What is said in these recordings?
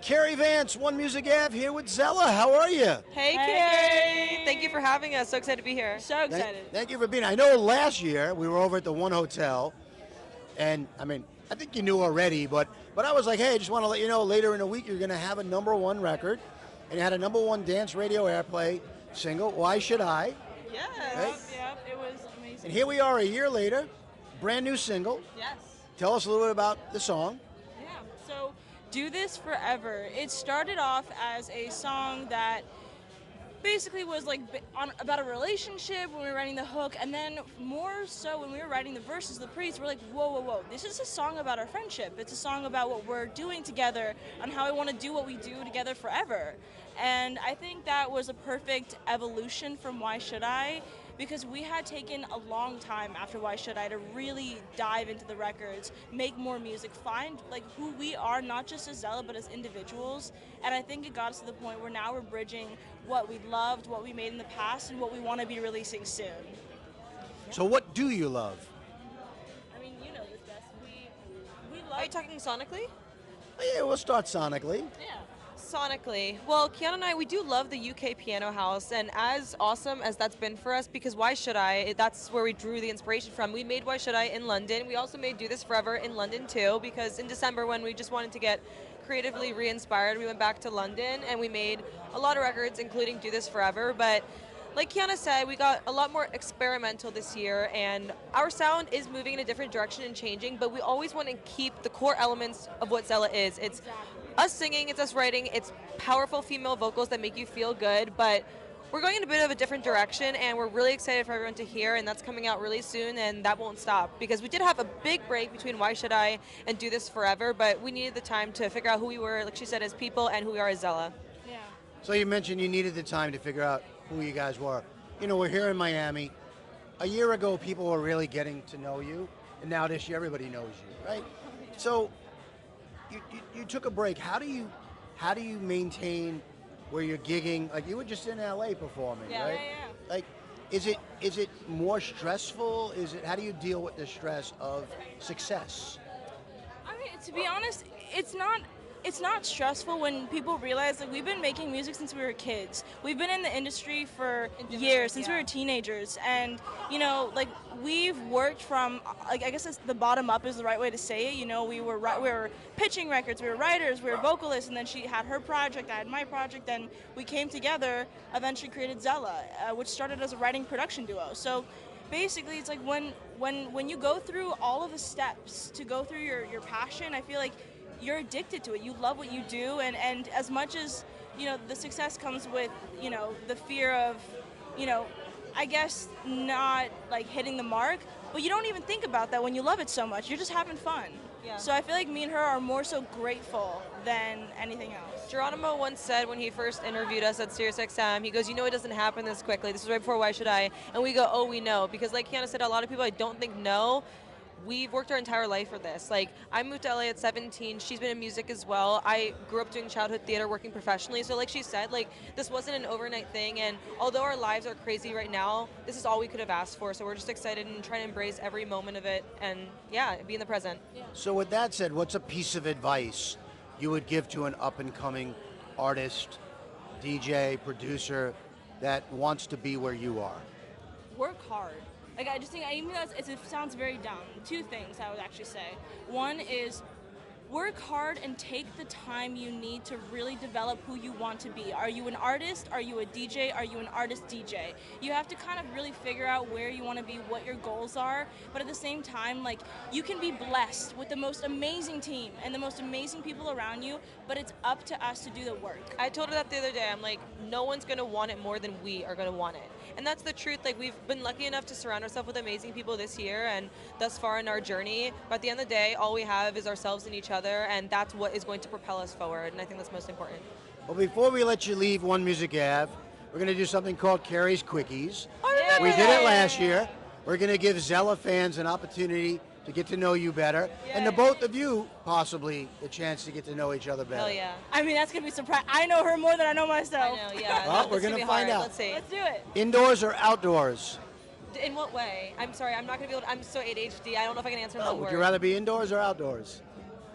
CARY Vance, One Music Ave, here with Zella. How are you? Hey, CARY! Thank you for having us. So excited to be here. So excited. Thank you for being here. I know last year we were over at the One Hotel, and I mean, I think you knew already, but I was like, hey, I just want to let you know later in the week you're going to have a #1 record, and you had a #1 dance radio airplay single, Why Should I? Yes. Right? Yep, it was amazing. And here we are a year later, brand new single. Yes. Tell us a little bit about the song. Yeah, so Do This Forever. It started off as a song that basically was like about a relationship when we were writing the hook, and then more so when we were writing the verses, the pre, we're like, whoa, whoa, whoa, this is a song about our friendship. It's a song about what we're doing together and how we want to do what we do together forever. And I think that was a perfect evolution from Why Should I? Because we had taken a long time after Why Should I to really dive into the records, make more music, find like who we are, not just as Zella, but as individuals. And I think it got us to the point where now we're bridging what we loved, what we made in the past, and what we want to be releasing soon. So what do you love? I mean, you know this best. We love. Are you talking sonically? Oh, yeah, we'll start sonically. Yeah. Sonically. Well, Kiana and I, we do love the UK Piano House, and as awesome as that's been for us, because Why Should I, that's where we drew the inspiration from. We made Why Should I in London. We also made Do This Forever in London too, because in December when we just wanted to get creatively re-inspired, we went back to London and we made a lot of records, including Do This Forever. But like Kiana said, we got a lot more experimental this year, and our sound is moving in a different direction and changing, but we always want to keep the core elements of what Zella is. It's us singing, it's us writing, it's powerful female vocals that make you feel good, but we're going in a bit of a different direction, and we're really excited for everyone to hear, and that's coming out really soon, and that won't stop, because we did have a big break between Why Should I and Do This Forever, but we needed the time to figure out who we were, like she said, as people, and who we are as Zella. Yeah. So you mentioned you needed the time to figure out who you guys were. You know, we're here in Miami. A year ago, people were really getting to know you, and now this year, everybody knows you, right? So you took a break. How do you maintain where you're gigging? Like you were just in LA performing, right? Yeah. Like, is it more stressful? How do you deal with the stress of success? I mean, to be honest, it's not stressful when people realize like we've been making music since we were kids. We've been in the industry for years, since we were teenagers, and you know, like we've worked from like I guess the bottom up is the right way to say it. You know, we were pitching records, we were writers, we were vocalists, and then she had her project, I had my project, then we came together, eventually created Zella, which started as a writing production duo. So basically, it's like when you go through all of the steps to go through your passion, I feel like you're addicted to it. You love what you do, and as much as, you know, the success comes with, you know, the fear of, you know, I guess not like hitting the mark, but you don't even think about that when you love it so much. You're just having fun. Yeah. So I feel like me and her are more so grateful than anything else. Geronimo once said when he first interviewed us at SiriusXM, he goes, you know, it doesn't happen this quickly. This was right before Why Should I? And we go, oh, we know. Because like Kiana said, a lot of people I don't think know. We've worked our entire life for this. Like, I moved to LA at 17. She's been in music as well. I grew up doing childhood theater, working professionally. So like she said, like, this wasn't an overnight thing. And although our lives are crazy right now, this is all we could have asked for. So we're just excited and trying to embrace every moment of it and, yeah, be in the present. Yeah. So with that said, what's a piece of advice you would give to an up-and-coming artist, DJ, producer that wants to be where you are? Work hard. Like, I just think, even though it sounds very dumb, two things I would actually say. One is work hard and take the time you need to really develop who you want to be. Are you an artist? Are you a DJ? Are you an artist DJ? You have to kind of really figure out where you want to be, what your goals are, but at the same time, like, you can be blessed with the most amazing team and the most amazing people around you, but it's up to us to do the work. I told her that the other day. I'm like, no one's going to want it more than we are going to want it. And that's the truth. Like, we've been lucky enough to surround ourselves with amazing people this year and thus far in our journey. But at the end of the day, all we have is ourselves and each other, and that's what is going to propel us forward. And I think that's most important. Well, before we let you leave One Music Ave, we're going to do something called CARY's Quickies. We did it last year. We're going to give Zella fans an opportunity to get to know you better, and the both of you possibly a chance to get to know each other better. Hell yeah. I mean, that's going to be surprising. I know her more than I know myself. I know, yeah. Well, we're going to find out. Let's see. Let's do it. Indoors or outdoors? In what way? I'm sorry, I'm not going to be able to, I'm so ADHD, I don't know if I can answer in one Would word. you rather be indoors or outdoors?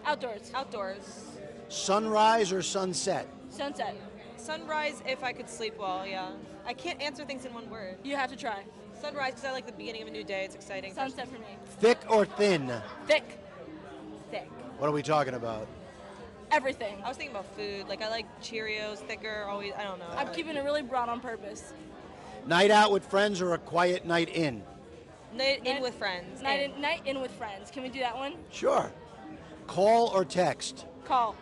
Outdoors. Outdoors. Sunrise or sunset? Sunset. Sunrise if I could sleep well, yeah. I can't answer things in one word. You have to try. Sunrise because I like the beginning of a new day. It's exciting. Sunset for me. Thick or thin? Thick. Thick. What are we talking about? Everything. I was thinking about food. Like I like Cheerios, thicker, always, I don't know. I'm keeping it really broad on purpose. Night out with friends or a quiet night in? Night in with friends. Night in with friends. Can we do that one? Sure. Call or text? Call.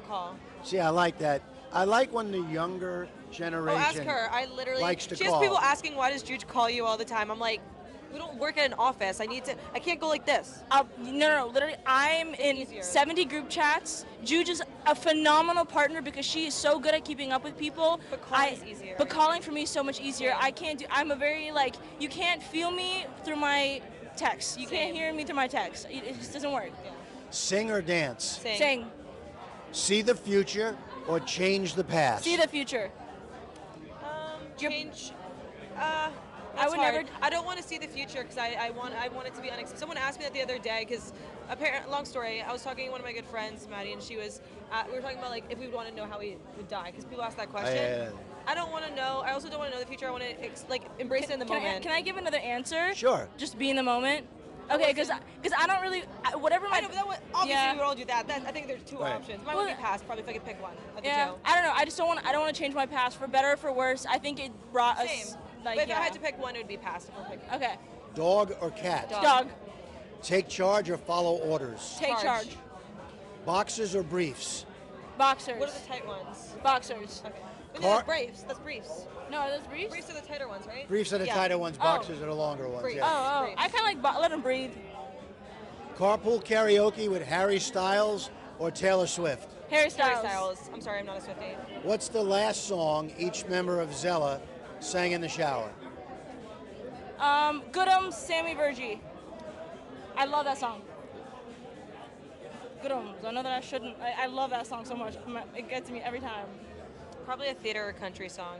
See, I like that. I like when the younger Oh, generation ask her. I literally. likes to she call. has people asking, why does Juge call you all the time? I'm like, we don't work at an office. I can't go like this. No. Literally, I'm in easier. 70 group chats. Juge is a phenomenal partner because she is so good at keeping up with people. But calling is easier. But calling for me is so much easier. Yeah. I can't do. I'm a very you can't feel me through my text. You Same. can't hear me through my text. It just doesn't work. Yeah. Sing or dance? Sing. See the future or change the past? See the future. Change. I That's would hard. never- I don't want to see the future because I want it to be unexpected. Someone asked me that the other day because, long story. I was talking to one of my good friends, Maddie, and she was. We were talking about if we would want to know how we would die because people ask that question. Yeah. I don't want to know. I also don't want to know the future. I want to embrace it in the moment. Can I give another answer? Sure. Just be in the moment. Okay, because I don't really whatever my I know, but obviously Yeah. we would all do that. I think there's two Right. options. Mine would be passed probably if I could pick one. Of the Yeah, two. I don't know. I don't want to change my past for better or for worse. I think it brought us Same. But if I had to pick one, it would be passed. If we're picking. Okay. Dog or cat? Dog. Take charge or follow orders? Take charge. Boxers or briefs? Boxers. What are the tight ones? Boxers. Okay. Car- That's briefs. That's briefs. No, are those briefs? Briefs are the tighter ones, right? Briefs are the Yeah. tighter ones, Oh. boxers are the longer ones. Briefs. Yeah. Oh, Briefs. I kind of let them breathe. Carpool karaoke with Harry Styles or Taylor Swift? Harry Styles. Harry Styles. I'm sorry, I'm not a Swiftie. What's the last song each member of Zella sang in the shower? Good'em, Sammy Virgie. I love that song. Good'em. I know that I shouldn't. I love that song so much. It gets me every time. Probably a theater or country song.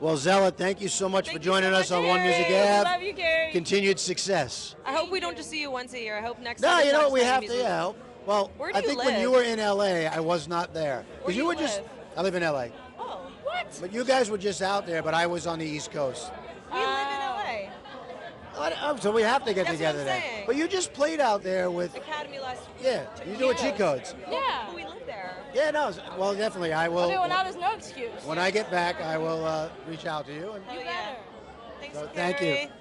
Well, Zella, thank you so much Thank for you so joining us much, on One Music Carey. Ave. Love you, Carey. Continued success. I hope we don't just see you once a year. I hope next No, time. you know what we next time have we to. see- Yeah. Well, Where do I you think when you live? were in LA, I was not there. Where do you you were just. live? I live in LA. Oh, What? But you guys were just out there, but I was on the East Coast. we live in LA. So we have to get That's together what I'm then. saying. But you just played out there with. Academy last. Yeah, you do a cheat codes. Yeah. But we live there. Yeah, no. Well, definitely, I will. Okay, well now there's no excuse. When I get back, I will reach out to you. And Hell You yeah. better. Thanks, So, thank you. Carey.